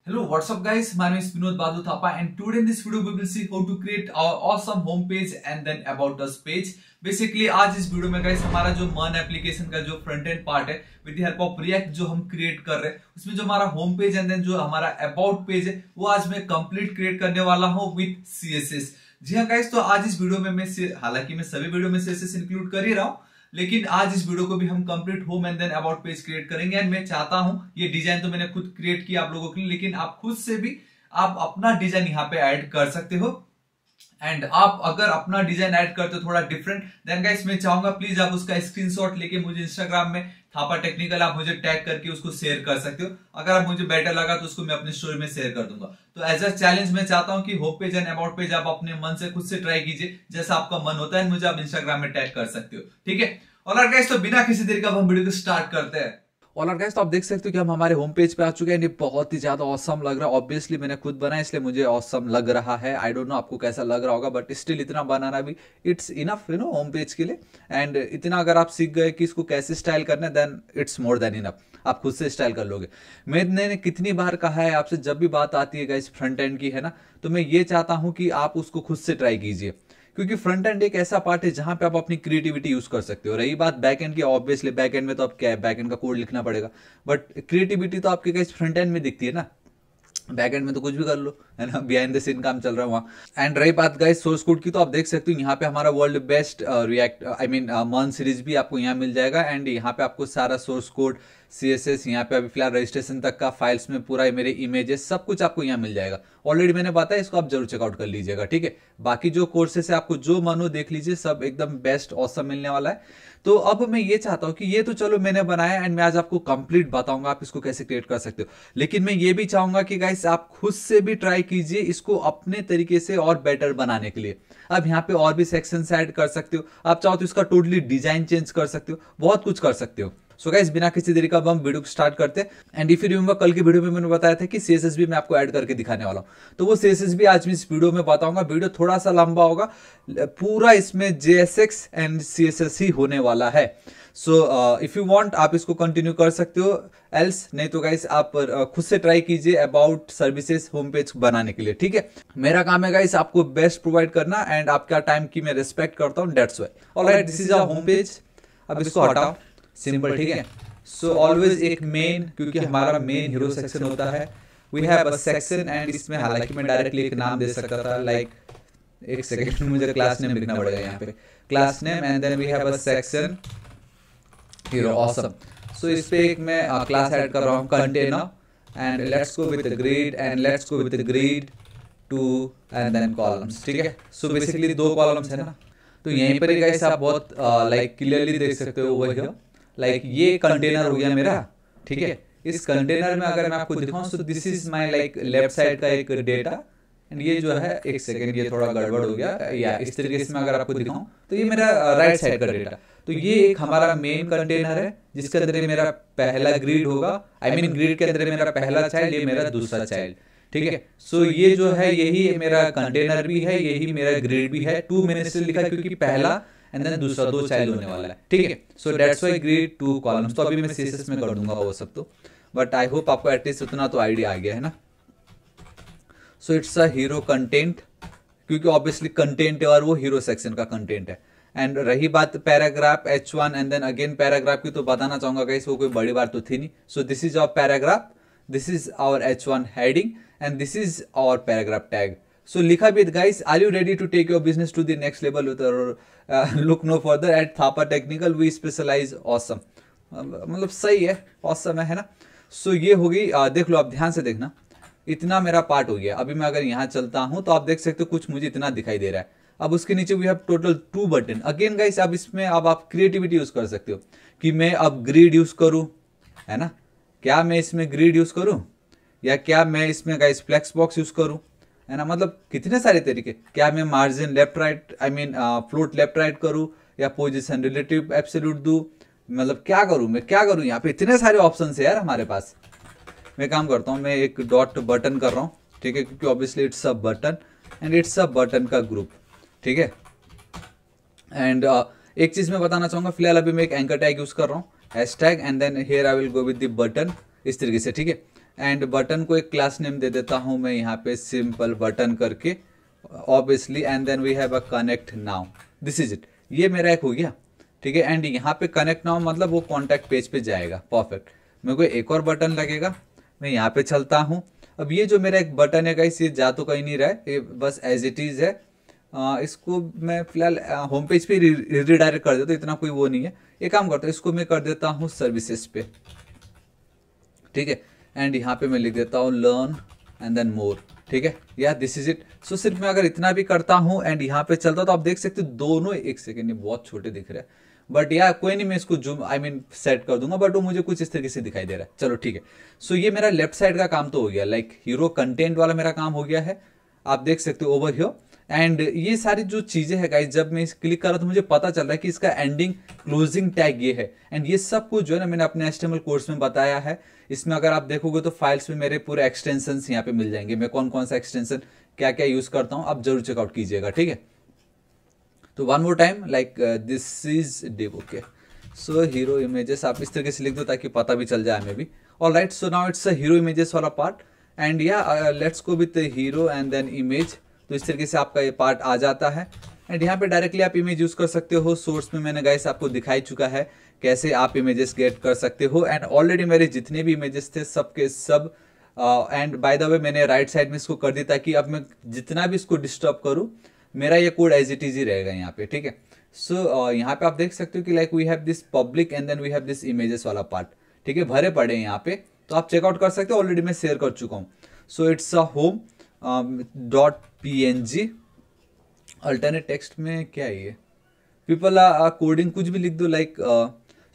Hello, what's up guys? My name is Vinod Badu Thapa and today in this video we will see how to create our awesome home page and then about us page. Basically आज इस video में guys हमारा जो मन application का जो front end part है with the help of react जो हम क्रिएट कर रहे हैं उसमें जो हमारा होम पेज एंड देन जो हमारा अबाउट पेज है वो आज मैं कंप्लीट क्रिएट करने वाला हूँ विद CSS। जी हाँ गाइस, तो आज इस वीडियो में मैं हालांकि मैं सभी वीडियो में CSS इंक्लूड कर ही रहा हूँ, लेकिन आज इस वीडियो को भी हम complete home and then about page create करेंगे। एंड मैं चाहता हूं ये डिजाइन तो मैंने खुद क्रिएट किया आप लोगों के लिए, लेकिन आप खुद से भी आप अपना डिजाइन यहाँ पे ऐड कर सकते हो। एंड आप अगर अपना डिजाइन ऐड करते हो थोड़ा डिफरेंट, देन गाइस मैं चाहूंगा प्लीज आप उसका स्क्रीनशॉट लेके मुझे इंस्टाग्राम में थापा टेक्निकल आप मुझे टैग करके उसको शेयर कर सकते हो। अगर आप मुझे बेटर लगा तो उसको मैं अपने स्टोरी में शेयर कर दूंगा। तो एज अ चैलेंज मैं चाहता हूं कि home page and about page आप अपने मन से खुद से ट्राई कीजिए, जैसा आपका मन होता है मुझे आप इंस्टाग्राम में टैग कर सकते हो, ठीक है। और गाइस तो बिना किसी देर का हम वीडियो को स्टार्ट करते हैं। और गाइस तो आप देख सकते हो कि हम हमारे होम पेज पे आ चुके हैं। ये बहुत ही ज्यादा ऑसम लग रहा है। ऑब्वियसली मैंने खुद बनाया इसलिए मुझे ऑसम लग रहा है। आई डोंट नो आपको कैसा लग रहा होगा, बट स्टिल इतना बनाना भी इट्स इनफ होम पेज के लिए। एंड इतना अगर आप सीख गए कि इसको कैसे स्टाइल करना है then it's more than enough, आप खुद से स्टाइल कर लोगे। मैंने कितनी बार कहा है आपसे, जब भी बात आती है गाइस फ्रंट एंड की है ना, तो मैं ये चाहता हूं कि आप उसको खुद से ट्राई कीजिए, क्योंकि फ्रंट एंड एक ऐसा पार्ट है जहां पे आप अपनी क्रिएटिविटी यूज कर सकते हो। रही बात बैक एंड की, ऑब्वियसली बैक एंड में तो आप क्या है, बैक एंड का कोड लिखना पड़ेगा, बट क्रिएटिविटी तो आपके गाइस फ्रंट एंड में दिखती है ना। बैक एंड में तो कुछ भी कर लो, है ना, बिहाइंड द सीन काम चल रहा है वहां। एंड रही बात गाइस सोर्स कोड की, तो आप देख सकते हो यहाँ पे हमारा वर्ल्ड बेस्ट रिएक्ट मन सीरीज भी आपको यहाँ मिल जाएगा। एंड यहाँ पे आपको सारा सोर्स कोड CSS यहाँ पे अभी फिलहाल रजिस्ट्रेशन तक का फाइल्स में पूरा मेरे इमेजेस सब कुछ आपको यहाँ मिल जाएगा। ऑलरेडी मैंने बताया, इसको आप जरूर चेकआउट कर लीजिएगा, ठीक है। बाकी जो कोर्सेस है आपको जो मानो देख लीजिए, सब एकदम बेस्ट ऑसम मिलने वाला है। तो अब मैं ये चाहता हूं कि ये तो चलो मैंने बनाया एंड मैं आज आपको कंप्लीट बताऊंगा आप इसको कैसे क्रिएट कर सकते हो, लेकिन मैं ये भी चाहूंगा कि गाइस आप खुद से भी ट्राई कीजिए इसको अपने तरीके से और बेटर बनाने के लिए। अब यहाँ पे और भी सेक्शंस ऐड कर सकते हो, आप चाहो तो इसका टोटली डिजाइन चेंज कर सकते हो, बहुत कुछ कर सकते हो। सो गाइस बिना किसी देरी का अब हम वीडियो को स्टार्ट करते हैं। एंड इफ यू रिमेंबर कल की वीडियो में मैंने बताया था कि CSS भी मैं आपको ऐड करके दिखाने वाला हूं, तो वो CSS भी आज मैं इस वीडियो में बताऊंगा। वीडियो थोड़ा सा लंबा होगा, पूरा इसमें JSX एंड CSS ही होने वाला है। सो इफ यू वांट आप इसको कंटिन्यू कर सकते हो, एल्स नहीं तो गाइस आप खुद से ट्राई कीजिए अबाउट सर्विसेज होम पेज बनाने के लिए, ठीक है। मेरा काम है गाइस आपको बेस्ट प्रोवाइड करना एंड आपका टाइम की मैं रिस्पेक्ट करता हूँ, that's why. All right, this is our home page. अब इसको हटाओ, सिंपल, ठीक है। सो ऑलवेज एक मेन, क्योंकि हमारा मेन हीरो सेक्शन होता है, we have a section. And इसमें हालांकि मैं डायरेक्टली एक नाम दे सकता था, लाइक एक सेकंड मुझे क्लास नेम लिखना पड़ेगा यहाँ पे, class name. And then we have a section hero, awesome. So इस पे एक मैं क्लास ऐड कर रहा हूँ container. And let's go with grid, and let's go with grid 2 and then columns, ठीक है। सो बेसिकली 2 कॉलम्स है ना, तो यहीं पर ही गाइस आप बहुत लाइक क्लियरली देख सकते हो वही, लाइक ये कंटेनर हो गया मेरा, ठीक है। इस कंटेनर में अगर मैं आपको दिखाऊं तो this is my like left side का एक डेटा, एंड ये जो है एक सेकेंड ये थोड़ा गड़बड़ हो गया, या इस तरीके से मैं अगर आपको दिखाऊं तो ये मेरा राइट साइड का डेटा। तो ये एक हमारा मेन कंटेनर है जिसके अंदर मेरा पहला ग्रिड होगा, आई मीन ग्रिड के अंदर मेरा पहला चाइल्ड, ये मेरा दूसरा चाइल्ड, ठीक है। सो ये जो है यही मेरा कंटेनर भी है, यही मेरा ग्रिड भी है। 2 मैंने इसलिए लिखा क्योंकि पहला एंड देन दूसरा 2 चाइल्ड होने वाला है, ठीक है। So that's why grid 2 columns. तो अभी मैं CSS में कर दूंगा वो सब, तो बट आई होप आपको एटलीस्ट उतना तो आइडिया आ गया है ना। So it's a hero content, क्योंकि ऑब्वियसली कंटेंट है और वो हीरो सेक्शन का कंटेंट है। एंड रही बात paragraph H1 and then again paragraph की, तो बताना चाहूंगा गाइस वो कोई बड़ी बात तो थी नहीं। So this is our paragraph, this is our H1 heading and this is our paragraph tag. So लिखा भी guys, are you ready to take your business to the next level with look no further at Thapa Technical, we specialize awesome। मतलब सही है, awesome है ना। So ये होगी, देख लो आप ध्यान से देखना, इतना मेरा पार्ट हो गया। अभी मैं अगर यहाँ चलता हूँ तो आप देख सकते हो कुछ मुझे इतना दिखाई दे रहा है। अब उसके नीचे we have total 2 button again guys. अब इसमें अब आप क्रिएटिविटी यूज कर सकते हो कि मैं अब ग्रिड यूज करूँ, है ना, क्या मैं इसमें ग्रिड यूज करूँ, या क्या मैं इसमें गाइस फ्लेक्स बॉक्स यूज करूँ, है ना। मतलब कितने सारे तरीके, क्या मैं margin left right I mean float left right करूँ, या पोजीशन रिलेटिव एब्सोल्यूट दूं, मतलब क्या करूँ मैं, क्या करूँ। यहाँ पे इतने सारे ऑप्शन है यार हमारे पास। मैं काम करता हूँ, मैं एक डॉट बटन कर रहा हूँ, ठीक है, क्योंकि obviously it's a button and it's a button का ग्रुप, ठीक है। एंड एक चीज मैं बताना चाहूंगा, फिलहाल अभी मैं एक एंकर टैग यूज कर रहा हूँ, hashtag, and then here I will go with the button, इस तरीके से, ठीक है। एंड बटन को एक क्लास नेम दे देता हूं मैं यहाँ पे सिंपल बटन करके obviously, and then we have a connect now, this is it. ये मेरा एक हो गया, ठीक है। एंड यहाँ पे कनेक्ट नाउ मतलब वो कॉन्टैक्ट पेज पे जाएगा, परफेक्ट। मेरे को एक और बटन लगेगा, मैं यहाँ पे चलता हूँ। अब ये जो मेरा एक बटन है गाइस, ये जा तो कहीं नहीं रहा है, ये बस एज इट इज है। इसको मैं फिलहाल होम पेज पे रिडायरेक्ट कर देता हूँ, इतना कोई वो नहीं है। एक काम करता हूँ, इसको मैं कर देता हूँ सर्विसेज पे, ठीक है। एंड यहाँ पे मैं लिख देता हूँ लर्न एंड देन मोर, ठीक है। या दिस इज इट। सो सिर्फ मैं अगर इतना भी करता हूँ एंड यहाँ पे चलता हूँ, तो आप देख सकते हो दोनों, एक सेकेंड, ये बहुत छोटे दिख रहे हैं, बट या कोई नहीं, मैं इसको जूम सेट कर दूंगा, बट वो मुझे कुछ इस तरीके से दिखाई दे रहा है। चलो ठीक है। सो ये मेरा लेफ्ट साइड का काम तो हो गया, लाइक हीरो कंटेंट वाला मेरा काम हो गया है, आप देख सकते हो ओवर हियर। एंड ये सारी जो चीजें है गाइस, जब मैं क्लिक कर रहा तो मुझे पता चल रहा है कि इसका एंडिंग क्लोजिंग टैग ये है। एंड ये सब कुछ जो है ना, मैंने अपने HTML कोर्स में बताया है। इसमें अगर आप देखोगे तो फाइल्स में मेरे पूरे एक्सटेंशन यहाँ पे मिल जाएंगे, मैं कौन कौन सा एक्सटेंशन क्या क्या यूज करता हूँ, आप जरूर चेकआउट कीजिएगा, ठीक है। तो one more time, like this is div, okay. So hero images आप इस तरीके से लिख दो ताकि पता भी चल जाए हमें भी। All right, so now it's a hero images वाला पार्ट, एंड या let's go with hero and then image. तो इस तरीके से आपका ये पार्ट आ जाता है। एंड यहाँ पे डायरेक्टली आप इमेज यूज कर सकते हो। सोर्स में मैंने गाइस आपको दिखाई चुका है कैसे आप इमेजेस गेट कर सकते हो। एंड ऑलरेडी मेरे जितने भी इमेजेस थे सब के सब, एंड बाय द वे मैंने राइट साइड में इसको कर दिया ताकि अब मैं जितना भी इसको डिस्टर्ब करूँ, मेरा ये कोड एज इट इज ही रहेगा यहाँ पे, ठीक है। सो यहाँ पे आप देख सकते हो कि like we have this public and then we have this images वाला पार्ट, ठीक है, भरे पड़े हैं यहाँ पे, तो आप चेकआउट कर सकते हो, ऑलरेडी मैं शेयर कर चुका हूँ। So it's a home .png। Alternate text में क्या है ये, पीपल आर कोडिंग, कुछ भी लिख दो, like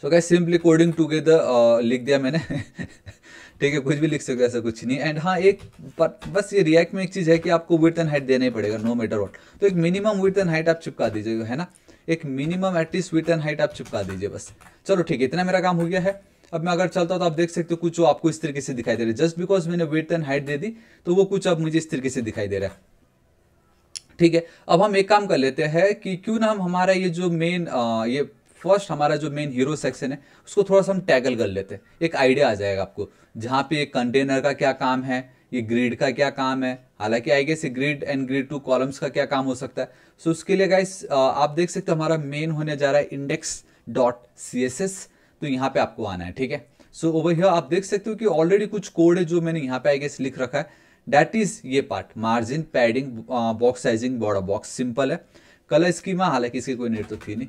so guys simply coding together लिख दिया मैंने ठीक है, कुछ भी लिख सकते हो, ऐसा कुछ नहीं। एंड हाँ, एक बस ये रिएक्ट में एक चीज है कि आपको विड्थ एंड हाइट देना ही पड़ेगा, नो मैटर व्हाट। तो एक मिनिमम विड्थ एंड हाइट आप चिपका दीजिएगा, है ना, एक minimum at least width and height आप चिपका दीजिए बस। चलो ठीक है, इतना मेरा काम हो गया है। अब मैं अगर चलता हूँ तो आप देख सकते हो कुछ वो आपको इस तरीके से दिखाई दे रहा है, जस्ट बिकॉज मैंने विड्थ एंड हाइट दे दी तो वो कुछ अब मुझे इस तरीके से दिखाई दे रहा है, ठीक है। अब हम एक काम कर लेते हैं कि क्यों ना हम हमारा ये जो मेन ये फर्स्ट हमारा जो मेन हीरो सेक्शन है उसको थोड़ा सा हम टैगल कर लेते हैं। एक आइडिया आ जाएगा आपको, जहाँ पे एक कंटेनर का क्या काम है, ये ग्रिड का क्या काम है, हालांकि I guess grid and grid two columns का क्या काम हो सकता है। सो उसके लिए गाइस आप देख सकते हो हमारा मेन होने जा रहा है index.css, तो यहाँ पे आपको आना है, ठीक है। सो ओवर हियर आप देख सकते हो कि ऑलरेडी कुछ कोड है जो मैंने यहाँ पे आई गेस लिख रखा है, दैट इज ये part, margin, padding, box sizing, border box, simple है। कलर स्कीमा हालांकि इसकी कोई नीड तो थी नहीं,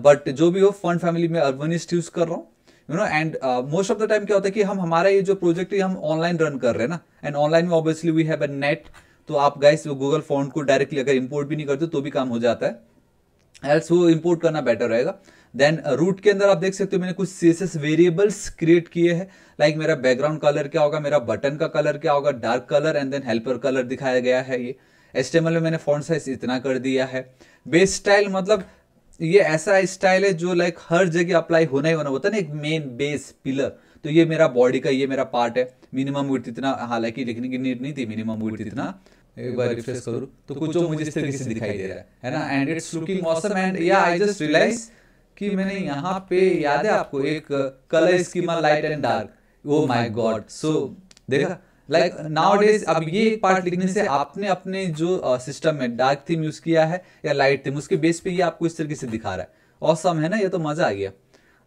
बट जो भी हो फॉन्ट फैमिली में अर्बनिस्ट यूज कर रहा हूँ, you know. And most of the time क्या होता है कि हम हमारा ये जो प्रोजेक्ट है हम ऑनलाइन रन कर रहे हैं ना, एंड ऑनलाइन में obviously we have a net, तो आप गाइस गूगल फॉन्ट को डायरेक्टली अगर इंपोर्ट भी नहीं करते तो भी काम हो जाता है, एल्स वो इंपोर्ट करना बेटर रहेगा। देन रूट के अंदर आप देख सकते हो मैंने कुछ CSS वेरिएबल्स क्रिएट किए हैं, लाइक मेरा बैकग्राउंड कलर क्या होगा, मेरा बटन का कलर क्या होगा, dark colour, and then helper colour दिखाया गया है। ये HTML में मैंने फॉन्ट साइज इतना कर दिया है। बेस स्टाइल मतलब ये ऐसा स्टाइल है जो लाइक हर जगह अप्लाई होना ही होता है ना, एक मेन बेस पिलर। तो ये मेरा बॉडी का ये मेरा पार्ट है। मिनिमम विड्थ इतना, हालांकि लिखने की नीड नहीं थी, मिनिमम विड्थ इतना। एक बार रिफ्रेश करूं तो कुछ जो मुझे इस तरीके से दिखाई दे रहा है ना, and it's looking awesome. And या आई जस्ट रियलाइज कि मैंने यहाँ पे, याद है आपको, एक colour schema light and dark, oh my god. So देखा, लाइक नाउअडेज अब ये एक पार्ट लिखने से आपने अपने जो सिस्टम में डार्क थीम यूज किया है या लाइट थीम, उसके बेस पे ये आपको इस तरीके से दिखा रहा है। ऑसम है ना, ये तो मजा आ गया।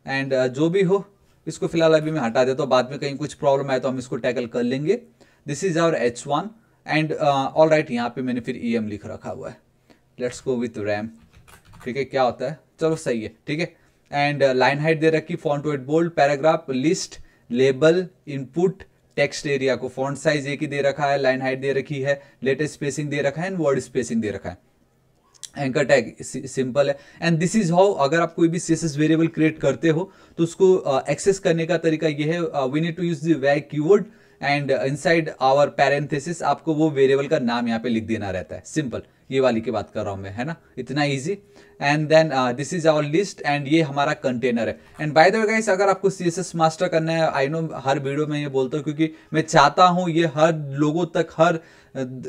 एंड जो भी हो, इसको फिलहाल अभी मैं हटा देता हूँ, बाद में कहीं कुछ प्रॉब्लम आए तो हम इसको टैकल कर लेंगे। This is our H1 and all right, यहाँ पे मैंने फिर EM लिख रखा हुआ है। लेट्स गो विथ रैम, ठीक है, क्या होता है, चलो सही है, ठीक है। एंड लाइन हाइट दे रखी, font weight bold, paragraph, list, label, input, text area को फॉन्ट साइज एक ही दे रखा है, लाइन हाइट दे रखी है, लेटेस्ट स्पेसिंग दे रखा है, एंड वर्ड स्पेसिंग दे रखा है। एंकर टैग सिंपल है। एंड दिस इज हाउ, अगर आप कोई भी CSS वेरिएबल क्रिएट करते हो तो उसको एक्सेस करने का तरीका ये है, we need to use the var keyword and inside our parenthesis आपको वो वेरिएबल का नाम यहाँ पे लिख देना रहता है। सिंपल, ये वाली की बात कर रहा हूं मैं, है ना, इतना easy. And then this is our list, and ये हमारा कंटेनर है। And by the way guys, अगर आपको CSS मास्टर करना है, आई नो हर वीडियो में ये बोलता हूँ क्योंकि मैं चाहता हूँ ये हर लोगों तक, हर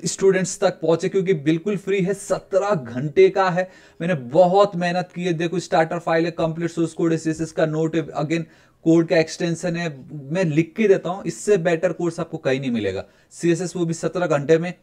स्टूडेंट्स तक पहुंचे, क्योंकि बिल्कुल फ्री है, 17 घंटे का है। मैंने बहुत मेहनत की है, देखो स्टार्टर फाइल है, कंप्लीट सोर्स कोड है, CSS का नोट है, अगेन कोड का एक्सटेंशन है, मैं लिख के देता हूं, इससे बेटर कोर्स आपको कहीं नहीं मिलेगा। CSS वो भी 17 घंटे में।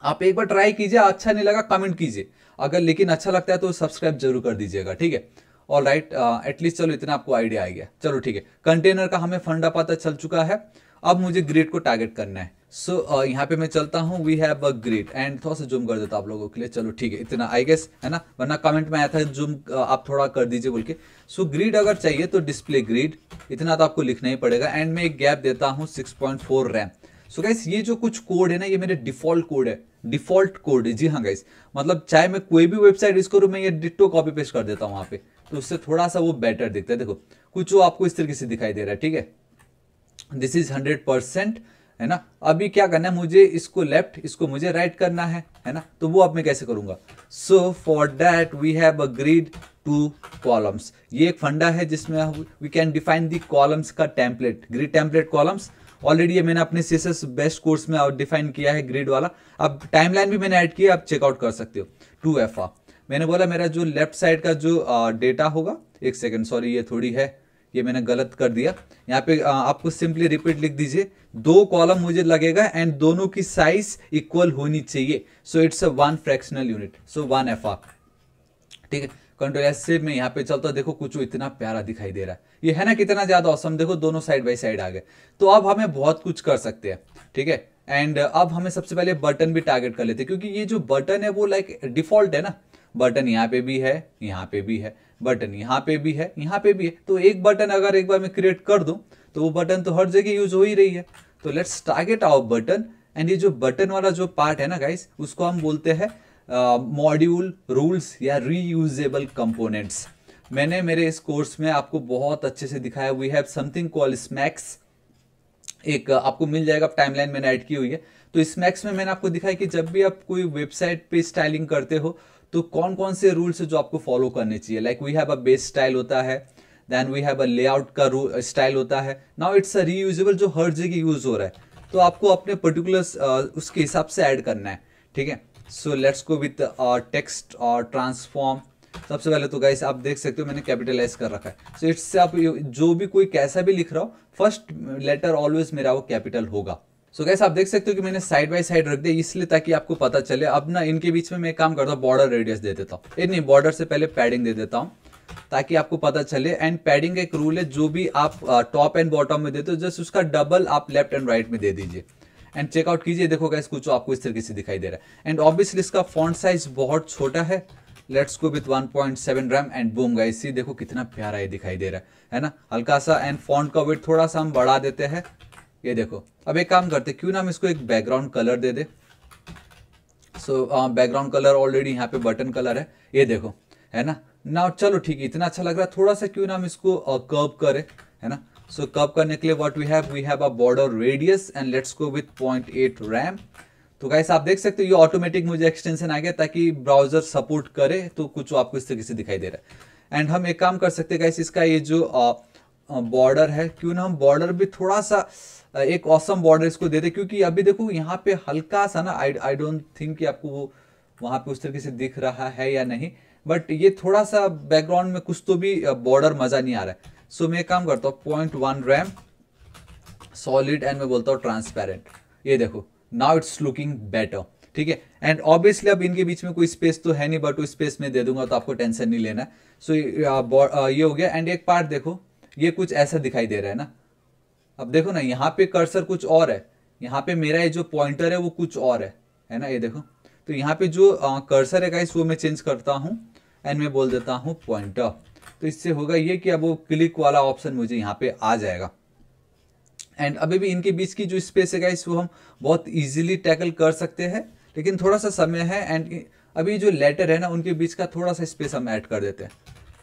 आप एक बार ट्राई कीजिए, अच्छा नहीं लगा कमेंट कीजिए, अगर लेकिन अच्छा लगता है तो सब्सक्राइब जरूर कर दीजिएगा, ठीक है। ऑल राइट, एटलीस्ट चलो इतना आपको आइडिया आ गया। चलो ठीक है, कंटेनर का हमें फंडा पता चल चुका है। अब मुझे ग्रिड को टारगेट करना है। सो यहाँ पे मैं चलता हूँ, we have a grid, and थोड़ा सा जूम कर देता हूँ आप लोगों के लिए। चलो ठीक है, इतना आई गेस है ना, वरना कमेंट में आया था जूम आप थोड़ा कर दीजिए बोल के। सो ग्रिड अगर चाहिए तो डिस्प्ले ग्रिड, इतना तो आपको लिखना ही पड़ेगा। एंड मैं एक गैप देता हूँ 6.4 रैम। सो गाइस ये जो कुछ कोड है ना, ये मेरे डिफॉल्ट कोड है, डिफॉल्ट कोड है। जी हाँ गाइस, मतलब चाहे मैं कोई भी वेबसाइट यूज करूँ, मैं ये डिट्टो कॉपी पेस्ट कर देता हूँ वहां पे, तो उससे थोड़ा सा वो बेटर दिखता है। देखो कुछ वो आपको इस तरीके से दिखाई दे रहा है, ठीक है। दिस इज 100%, है ना। अभी क्या करना है, मुझे इसको लेफ्ट, इसको मुझे राइट करना है ना। तो वो अब मैं कैसे करूंगा? So for that we have a grid 2 columns. ये एक फंडा है जिसमें we can define the columns का template, grid template columns. Already ये मैंने अपने CSS बेस्ट कोर्स में डिफाइन किया है ग्रिड वाला। अब टाइमलाइन भी मैंने ऐड किया, आप चेकआउट कर सकते हो। 2FR मैंने बोला मेरा जो लेफ्ट साइड का जो डेटा होगा, एक सेकेंड सॉरी ये थोड़ी है, ये मैंने गलत कर दिया। यहाँ पे आपको सिंपली रिपीट लिख दीजिए, 2 कॉलम मुझे लगेगा एंड दोनों की साइज इक्वल होनी चाहिए। सो it's a 1 fractional unit, so 1FR, ठीक है। कंट्रोल S से मैं यहाँ पे चलता, देखो कुछ इतना प्यारा दिखाई दे रहा है, ये है ना कितना ज्यादा औसम। देखो दोनों साइड बाई साइड आ गए। तो अब हमें बहुत कुछ कर सकते हैं, ठीक है। एंड अब हमें सबसे पहले बटन भी टारगेट कर लेते हैं, क्योंकि ये जो बटन है वो लाइक डिफॉल्ट है ना। बटन यहाँ पे भी है, यहाँ पे भी है, बटन यहाँ पे भी है, यहाँ पे भी है। तो एक बटन अगर एक बार मैं क्रिएट कर दूं तो वो बटन तो हर जगह यूज हो ही रही है। तो let's target our button. And ये जो बटन वाला जो पार्ट है ना गाइस, उसको हम बोलते हैं मॉड्यूल रूल्स या रीयूजेबल कंपोनेंट्स। मैंने मेरे इस कोर्स में आपको बहुत अच्छे से दिखाया। We have something called SMACSS, एक आपको मिल जाएगा, टाइमलाइन मैंने ऐड की हुई है। तो स्मैक्स में मैंने आपको दिखाया कि जब भी आप कोई वेबसाइट पे स्टाइलिंग करते हो तो कौन कौन से रूल्स है जो आपको फॉलो करने चाहिए। Like we have a base style होता है, then we have a layout का स्टाइल होता है। नाउ इट्स अ रीयूजेबल जो हर जगह यूज हो रहा है, तो आपको अपने पर्टिकुलर उसके हिसाब से ऐड करना है, ठीक है। So let's go with text और ट्रांसफॉर्म। सबसे पहले तो गाइस आप देख सकते हो मैंने कैपिटलाइज कर रखा है। सो इट्स आप जो भी कोई कैसा भी लिख रहा हो, फर्स्ट लेटर ऑलवेज मेरा वो कैपिटल होगा। सो गाइस आप देख सकते हो कि मैंने साइड बाय साइड रख दिया, इसलिए ताकि आपको पता चले। अब ना इनके बीच में मैं एक काम करता हूँ, बॉर्डर रेडियस दे देता हूँ। नहीं, बॉर्डर से पहले पैडिंग दे देता हूँ ताकि आपको पता चले। एंड पैडिंग एक रूल है, जो भी आप टॉप एंड बॉटम में देते हो जस्ट उसका डबल आप लेफ्ट एंड राइट में दे दीजिए। एंड चेकआउट कीजिए, देखो गाइस कुछ आपको इस तरीके से दिखाई दे रहा है। एंड ऑब्वियसली इसका फॉन्ट साइज बहुत छोटा है। Let's go with 1.7 rem and boom guys, see देखो कितना प्यारा ये दिखाई दे रहा है ना, हल्का सा। एंड फॉन्ट का वेट थोड़ा सा हम बढ़ा देते हैं, ये देखो। अब एक काम करते, क्यों ना हम इसको एक बैकग्राउंड कलर दे दे। सो बैकग्राउंड कलर ऑलरेडी यहाँ पे बटन कलर है, ये देखो, है ना। ना चलो ठीक है, इतना अच्छा लग रहा है। थोड़ा सा क्यों ना हम इसको कर्व करें, है ना। सो कर्व करने के लिए what we have a border radius and let's go with 0.8 rem. तो गाइस आप देख सकते हो ये ऑटोमेटिक मुझे एक्सटेंशन आ गया ताकि ब्राउजर सपोर्ट करे। तो कुछ आपको इस तरीके से दिखाई दे रहा है। एंड हम एक काम कर सकते हैं गाइस, इसका ये जो बॉर्डर है, क्यों ना हम बॉर्डर भी थोड़ा सा एक ऑसम बॉर्डर इसको दे दे, क्योंकि अभी देखो यहाँ पे हल्का सा ना, आई डोंट थिंक कि आपको वो वहां पे उस तरीके से दिख रहा है या नहीं, बट ये थोड़ा सा बैकग्राउंड में कुछ तो भी बॉर्डर मजा नहीं आ रहा है। सो मैं एक काम करता हूँ, 0.1 रैम सॉलिड एंड मैं बोलता हूँ ट्रांसपेरेंट। ये देखो नाउ इट्स लुकिंग बेटर, ठीक है। एंड ऑब्वियसली अब इनके बीच में कोई स्पेस तो है नहीं, बट वो स्पेस में दे दूंगा तो आपको टेंशन नहीं लेना है। सो ये हो गया। एंड एक पार्ट देखो, ये कुछ ऐसा दिखाई दे रहा है ना। अब देखो ना, यहाँ पे कर्सर कुछ और है, यहाँ पे मेरा ये जो पॉइंटर है वो कुछ और है ना, ये देखो। तो यहाँ पे जो कर्सर है गाइस वो मैं चेंज करता हूँ एंड मैं बोल देता हूँ पॉइंटर। तो इससे होगा ये कि अब वो क्लिक वाला ऑप्शन मुझे यहाँ पे आ जाएगा। एंड अभी भी इनके बीच की जो स्पेस है गाइस वो हम बहुत इजीली टैकल कर सकते हैं, लेकिन थोड़ा सा समय है। एंड अभी जो लेटर है ना उनके बीच का थोड़ा सा स्पेस हम ऐड कर देते हैं।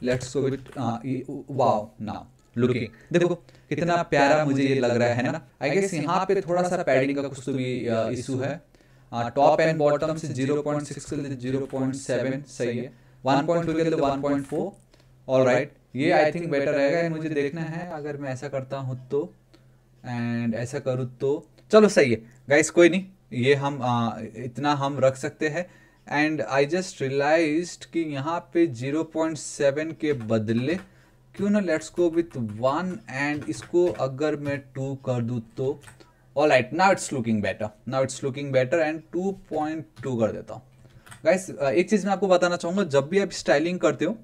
Let's go with wow now looking, देखो कितना प्यारा मुझे ये लग रहा है ना। आई गेस यहाँ पे थोड़ा सा पैडिंग का कुछ तो भी इशू है। टॉप एंड बॉटम से 0.6 के लिए 0.7 सही है, 1.2 के लिए 1.4। ऑलराइट, ये आई थिंक बेटर रहेगा। मुझे देखना है अगर मैं ऐसा करता हूँ तो, एंड ऐसा करूँ तो चलो सही है गाइस, कोई नहीं, ये हम इतना हम रख सकते हैं। एंड आई जस्ट रियलाइज्ड कि यहाँ पे 0.7 के बदले क्यों ना लेट्स गो विथ 1 एंड इसको अगर मैं 2 कर दूँ तो alright, now it's looking better, now it's looking better and 2.2 कर देता हूँ। गाइस एक चीज़ मैं आपको बताना चाहूँगा, जब भी आप स्टाइलिंग करते हो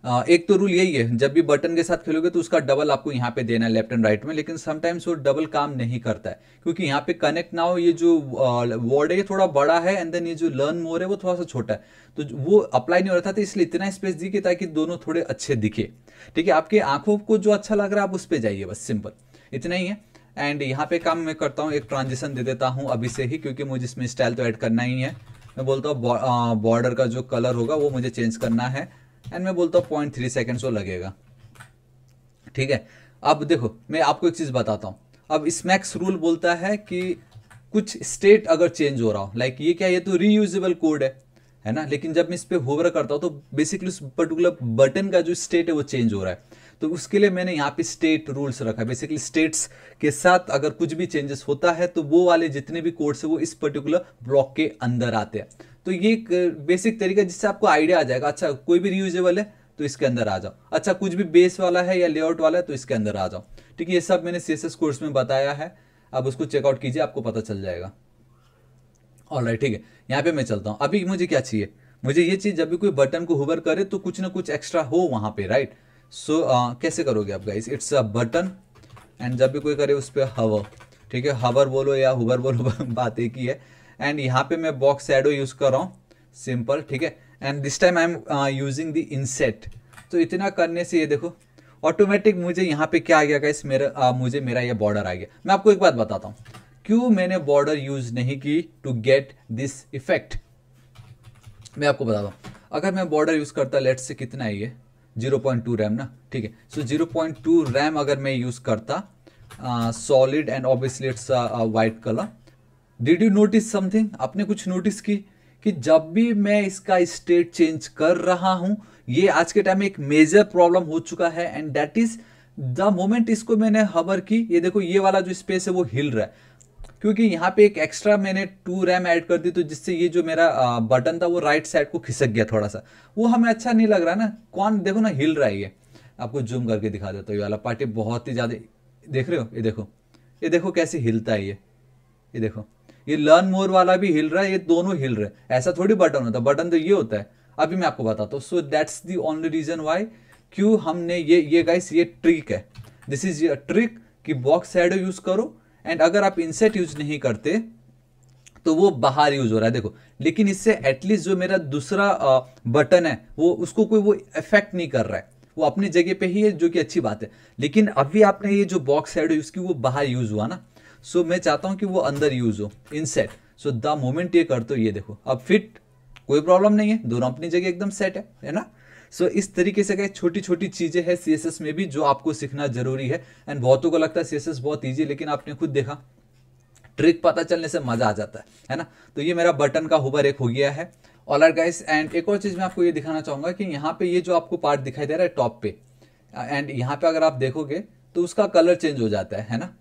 एक तो रूल यही है, जब भी बटन के साथ खेलोगे तो उसका डबल आपको यहाँ पे देना है लेफ्ट एंड राइट में, लेकिन समटाइम्स वो डबल काम नहीं करता है क्योंकि यहाँ पे कनेक्ट नाउ ये जो वर्ड है ये थोड़ा बड़ा है एंड देन ये जो लर्न मोर है वो थोड़ा सा छोटा है, तो वो अप्लाई नहीं हो रहा था, तो इसलिए इतना स्पेस दिखे ताकि दोनों थोड़े अच्छे दिखे। ठीक है, आपके आंखों को जो अच्छा लग रहा है आप उस पर जाइए, बस सिंपल इतना ही है। एंड यहाँ पे काम मैं करता हूँ, एक ट्रांजिशन दे देता हूँ अभी से ही क्योंकि मुझे इसमें स्टाइल तो ऐड करना ही है। मैं बोलता हूँ बॉर्डर का जो कलर होगा वो मुझे चेंज करना है एंड मैं बोलता हूँ 0.3 सेकेंड्स वो लगेगा। ठीक है, अब देखो मैं आपको एक चीज़ बताता हूँ। अब स्मैक्स रूल बोलता है कि कुछ स्टेट अगर चेंज हो रहा हो, लाइक ये क्या, ये तो रीयूजेबल कोड है ना, लेकिन जब मैं इस पर होवर करता हूँ तो बेसिकली उस पर्टिकुलर बटन का जो स्टेट है वो चेंज हो रहा है, तो उसके लिए मैंने यहाँ पे स्टेट रूल्स रखा है। बेसिकली स्टेट्स के साथ अगर कुछ भी चेंजेस होता है तो वो वाले जितने भी कोड्स है वो इस पर्टिकुलर ब्लॉक के अंदर आते हैं। तो ये एक बेसिक तरीका जिससे आपको आइडिया आ जाएगा, अच्छा कोई भी रीयूजेबल है तो इसके अंदर आ जाओ, अच्छा कुछ भी बेस वाला है या लेआउट वाला है तो इसके अंदर आ जाओ। ठीक है, ये सब मैंने CSS कोर्स में बताया है, अब उसको चेकआउट कीजिए, आपको पता चल जाएगा। ऑलराइट, ठीक है, यहाँ पे मैं चलता हूँ। अभी मुझे क्या चाहिए, मुझे ये चीज जब भी कोई बटन को होवर करे तो कुछ ना कुछ एक्स्ट्रा हो वहां पे, राइट। सो कैसे करोगे आप guys, it's a button and जब भी कोई करे उस पर हवर, ठीक है, हवर बोलो या हुवर बोलो बात एक ही है। एंड यहाँ पे मैं बॉक्स शैडो यूज कर रहा हूँ, सिंपल, ठीक है। And this time I am using the inset. तो इतना करने से ये देखो ऑटोमेटिक मुझे यहाँ पे क्या आ गया गाइस, मुझे मेरा ये बॉर्डर आ गया। मैं आपको एक बात बताता हूँ क्यों मैंने बॉर्डर यूज नहीं की टू गेट दिस इफेक्ट। मैं आपको बताता हूँ, अगर मैं बॉर्डर यूज करता, लेट्स से कितना है ये 0.2 रैम ना, ठीक है। सो 0.2 रैम अगर मैं यूज करता solid and obviously it's white colour, did you notice something, आपने कुछ नोटिस की कि जब भी मैं इसका स्टेट चेंज कर रहा हूं, ये आज के टाइम में एक मेजर प्रॉब्लम हो चुका है and that is the moment इसको मैंने हवर की, ये देखो ये वाला जो स्पेस है वो हिल रहा है क्योंकि यहाँ पे एक एक्स्ट्रा मैंने 2 रैम ऐड कर दी, तो जिससे ये जो मेरा बटन था वो राइट साइड को खिसक गया थोड़ा सा, वो हमें अच्छा नहीं लग रहा ना। कौन देखो ना हिल रहा है, ये आपको जूम करके दिखा देता हूँ, ये वाला पार्टी बहुत ही ज्यादा, देख रहे हो, ये देखो कैसे हिलता है ये देखो, ये लर्न मोर वाला भी हिल रहा है, ये दोनों हिल रहे हैं। ऐसा थोड़ी बटन होता है, बटन तो ये होता है। अभी मैं आपको बताता हूँ। So that's the only reason why क्यों हमने ये गाइस ये ट्रिक है, दिस इज ये ट्रिक कि बॉक्स शैडो यूज करो एंड अगर आप इनसेट यूज नहीं करते तो वो बाहर यूज हो रहा है देखो, लेकिन इससे एटलीस्ट जो मेरा दूसरा बटन है वो उसको कोई वो इफेक्ट नहीं कर रहा है, वो अपनी जगह पे ही है, जो कि अच्छी बात है। लेकिन अभी आपने ये जो बॉक्स शैडो यूज की वो बाहर यूज हुआ ना, सो मैं चाहता हूं कि वो अंदर यूज हो इनसेट। सो द मोमेंट ये करते हो ये देखो अब फिट, कोई प्रॉब्लम नहीं है, दोनों अपनी जगह एकदम सेट है ना। सो इस तरीके से क्या छोटी छोटी चीजें हैं CSS में भी जो आपको सीखना जरूरी है। एंड बहुतों को लगता है CSS बहुत ईजी, लेकिन आपने खुद देखा ट्रिक पता चलने से मजा आ जाता है ना। तो ये मेरा बटन का हुबर एक हो गया है। ऑलराइट गाइस, एंड एक और चीज मैं आपको ये दिखाना चाहूंगा कि यहाँ पे ये जो आपको पार्ट दिखाई दे रहा है टॉप पे, एंड यहाँ पे अगर आप देखोगे तो उसका कलर चेंज हो जाता है ना,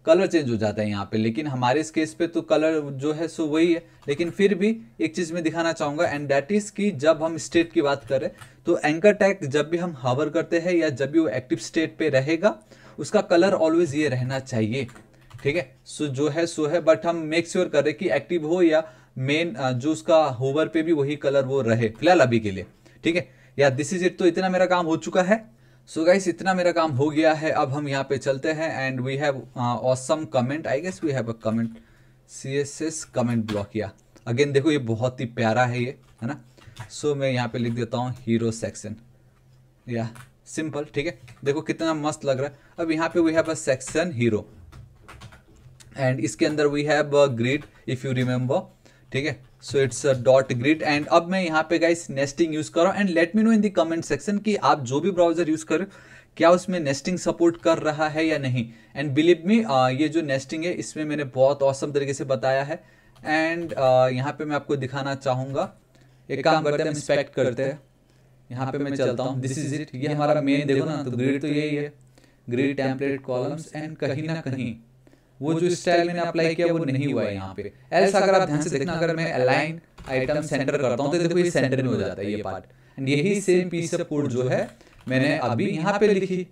कलर चेंज हो जाता है यहाँ पे। लेकिन हमारे इस केस पे तो कलर जो है सो वही है, लेकिन फिर भी एक चीज मैं दिखाना चाहूंगा एंड दैट इज कि जब हम स्टेट की बात करें तो एंकर टैग जब भी हम हवर करते हैं या जब भी वो एक्टिव स्टेट पे रहेगा उसका कलर ऑलवेज ये रहना चाहिए, ठीक है। सो जो है सो है, बट हम मेक श्योर करें कि एक्टिव हो या मेन जो उसका होवर पे भी वही कलर वो रहे फिलहाल अभी के लिए, ठीक है। या दिस इज इट। तो इतना मेरा काम हो चुका है। सो गाइस इतना मेरा काम हो गया है। अब हम यहाँ पे चलते हैं and we have awesome comment, I guess we have a comment CSS comment block. या अगेन देखो ये बहुत ही प्यारा है ये, है ना। सो मैं यहाँ पे लिख देता हूँ हीरो सेक्शन, या सिंपल, ठीक है। देखो कितना मस्त लग रहा है। अब यहाँ पे we have a section hero and इसके अंदर we have a grid if you remember, ठीक है। So it's a dot grid and अब मैं यहाँ पे गाइस नेस्टिंग यूज कर रहा हूँ and let me know in the comment section कि आप जो भी ब्राउजर यूज करें क्या उसमें नेस्टिंग सपोर्ट कर रहा है या नहीं। एंड बिलीव मी ये जो नेस्टिंग है इसमें मैंने बहुत औसम तरीके से बताया है। एंड यहाँ पे मैं आपको दिखाना चाहूंगा, एक काम करते हैं हम इंस्पेक्ट करते हैं। यहाँ पे मैं चलता हूँ, दिस इज इट, ये हमारा मेन देखो ना, तो ग्रिड तो यही है, ग्रिड टेम्पलेट कॉलम्स एंड कहीं ना कहीं वो जो स्टाइल मैंने अप्लाई किया वो नहीं हुआ है यहाँ पे। ऐसा अगर आप ध्यान से देखना, अगर मैं अलाइन आइटम सेंटर करता हूँ तो देखो ये सेंटर में हो जाता है ये पार्ट। एंड यही सेम पीस ऑफ कोड जो है मैंने अभी यहाँ पे लिखी,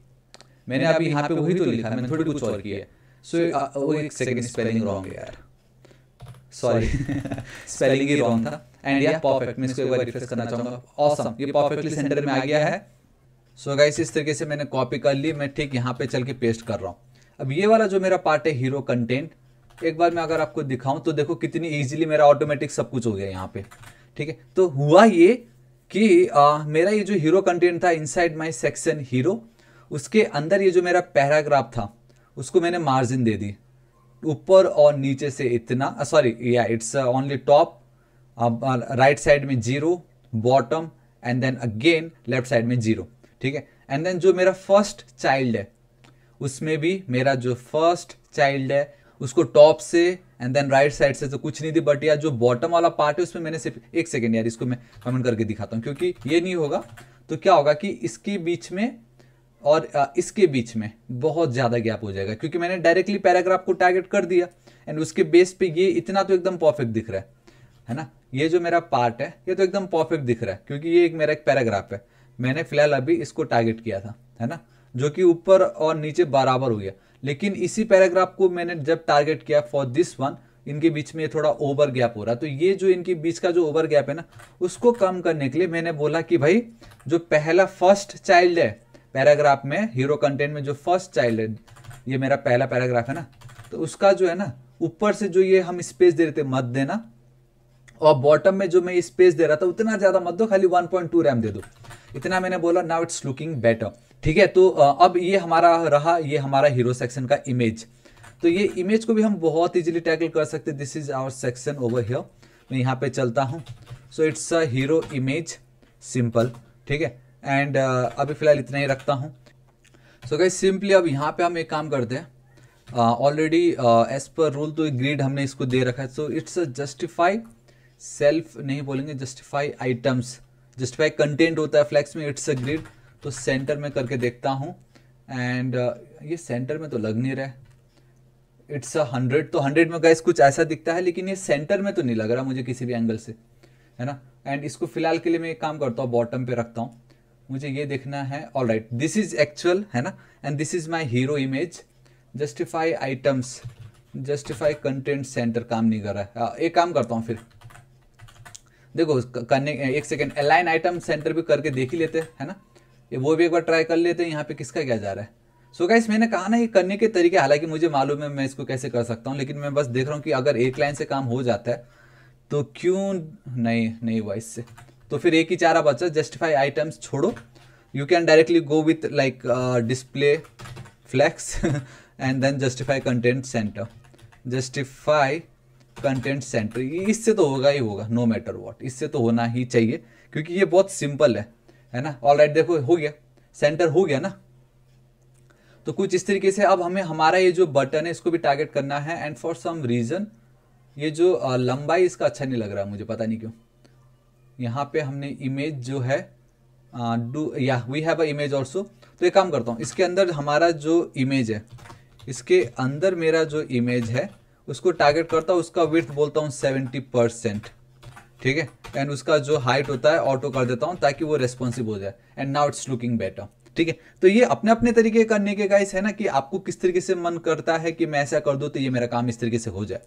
मैंने अभी यहाँ पे वही तो लिखा, मैंने थोड़ी कुछ और किया है। सो वो एक सेकंड, स्पेलिंग रॉन्ग है यार, सॉरी स्पेलिंग ही रॉन्ग था। एंड या परफेक्ट, मैं इसको एक बार रिफ्रेश करना चाहूंगा। ऑसम, ये परफेक्टली सेंटर में आ गया है। सो गाइस इस तरीके से मैंने कॉपी कर ली, मैं ठीक यहाँ पे चल के पेस्ट कर रहा हूँ। अब ये वाला जो मेरा पार्ट है हीरो कंटेंट, एक बार मैं अगर आपको दिखाऊं तो देखो कितनी इजीली मेरा ऑटोमेटिक सब कुछ हो गया यहाँ पे, ठीक है। तो हुआ ये कि मेरा ये जो हीरो कंटेंट था इनसाइड माय सेक्शन हीरो, उसके अंदर ये जो मेरा पैराग्राफ था उसको मैंने मार्जिन दे दी ऊपर और नीचे से इतना, सॉरी या it's only top, right side में 0, bottom and then again left side में 0, ठीक है। एंड देन जो मेरा फर्स्ट चाइल्ड है उसमें भी मेरा जो फर्स्ट चाइल्ड है उसको टॉप से एंड देन राइट साइड से तो कुछ नहीं दी, बट यार जो बॉटम वाला पार्ट है उसमें मैंने सिर्फ, एक सेकेंड यार इसको मैं कमेंट करके दिखाता हूँ, क्योंकि ये नहीं होगा तो क्या होगा कि इसके बीच में और इसके बीच में बहुत ज़्यादा गैप हो जाएगा, क्योंकि मैंने डायरेक्टली पैराग्राफ को टारगेट कर दिया एंड उसके बेस पे ये इतना तो एकदम परफेक्ट दिख रहा है ना। ये जो मेरा पार्ट है ये तो एकदम परफेक्ट दिख रहा है, क्योंकि ये एक मेरा एक पैराग्राफ है, मैंने फिलहाल अभी इसको टारगेट किया था, है ना, जो कि ऊपर और नीचे बराबर हो गया। लेकिन इसी पैराग्राफ को मैंने जब टारगेट किया फॉर दिस वन, इनके बीच में थोड़ा ओवर गैप हो रहा है, तो ये जो इनके बीच का जो ओवर गैप है ना उसको कम करने के लिए मैंने बोला कि भाई जो पहला फर्स्ट चाइल्ड है पैराग्राफ में, हीरो कंटेंट में जो फर्स्ट चाइल्ड है, ये मेरा पहला पैराग्राफ है ना, तो उसका जो है ना ऊपर से जो ये हम स्पेस दे रहे थे मत देना, और बॉटम में जो मैं स्पेस दे रहा था उतना ज्यादा मत दो, खाली 1.2 रैम दे दो, इतना मैंने बोला। नाउ इट्स लुकिंग बेटर, ठीक है। तो अब ये हमारा रहा, ये हमारा हीरो सेक्शन का इमेज। तो ये इमेज को भी हम बहुत इजीली टैकल कर सकते हैं। This is our section over here, मैं यहाँ पे चलता हूँ। So it's a hero image, simple, ठीक है। एंड अभी फिलहाल इतना ही रखता हूँ। सो गाइस सिंपली अब यहाँ पे हम एक काम करते हैं, ऑलरेडी एज पर रूल तो ग्रिड हमने इसको दे रखा है। So it's a justify self नहीं बोलेंगे, जस्टिफाई आइटम्स, जस्टिफाई कंटेंट होता है फ्लैक्स में, इट्स अ ग्रिड। तो सेंटर में करके देखता हूँ एंड ये सेंटर में तो लग नहीं रहा है, इट्स अ 100, तो 100 में गाइस कुछ ऐसा दिखता है, लेकिन ये सेंटर में तो नहीं लग रहा मुझे किसी भी एंगल से, है ना। एंड इसको फिलहाल के लिए मैं एक काम करता हूँ, बॉटम पे रखता हूँ, मुझे ये देखना है। All right, this is actual, है ना, and this is my hero image. Justify items, justify content centre काम नहीं कर रहा है। एक काम करता हूँ फिर, देखो करने, एक सेकेंड, अलाइन आइटम सेंटर भी करके देख ही लेते हैं, है ना, ये वो भी एक बार ट्राई कर लेते हैं। यहाँ पे किसका क्या जा रहा है। सो गाइस मैंने कहा ना ये करने के तरीके, हालांकि मुझे मालूम है मैं इसको कैसे कर सकता हूँ, लेकिन मैं बस देख रहा हूँ कि अगर एक लाइन से काम हो जाता है तो क्यों नहीं हुआ इससे। तो फिर एक ही चारा बचा, जस्टिफाई आइटम्स छोड़ो, you can directly go with like display flex and then justify content centre, justify content centre. इससे तो होगा ही होगा, नो मैटर व्हाट, इससे तो होना ही चाहिए, क्योंकि ये बहुत सिंपल है ना। ऑलराइट, देखो हो गया, सेंटर हो गया ना। तो कुछ इस तरीके से अब हमें हमारा ये जो बटन है इसको भी टारगेट करना है। एंड फॉर सम रीजन ये जो लंबाई इसका अच्छा नहीं लग रहा मुझे, पता नहीं क्यों। यहाँ पे हमने इमेज जो है डू या we have a image also. तो एक काम करता हूँ, इसके अंदर हमारा जो इमेज है, इसके अंदर मेरा जो इमेज है उसको टारगेट करता हूँ, उसका विड्थ बोलता हूँ 70%, ठीक है। एंड उसका जो हाइट होता है ऑटो कर देता हूँ ताकि वो रेस्पॉन्सिव हो जाए। And now it's looking better, ठीक है। तो ये अपने अपने तरीके करने के गाइस है ना, कि आपको किस तरीके से मन करता है कि मैं ऐसा कर दूं तो ये मेरा काम इस तरीके से हो जाए।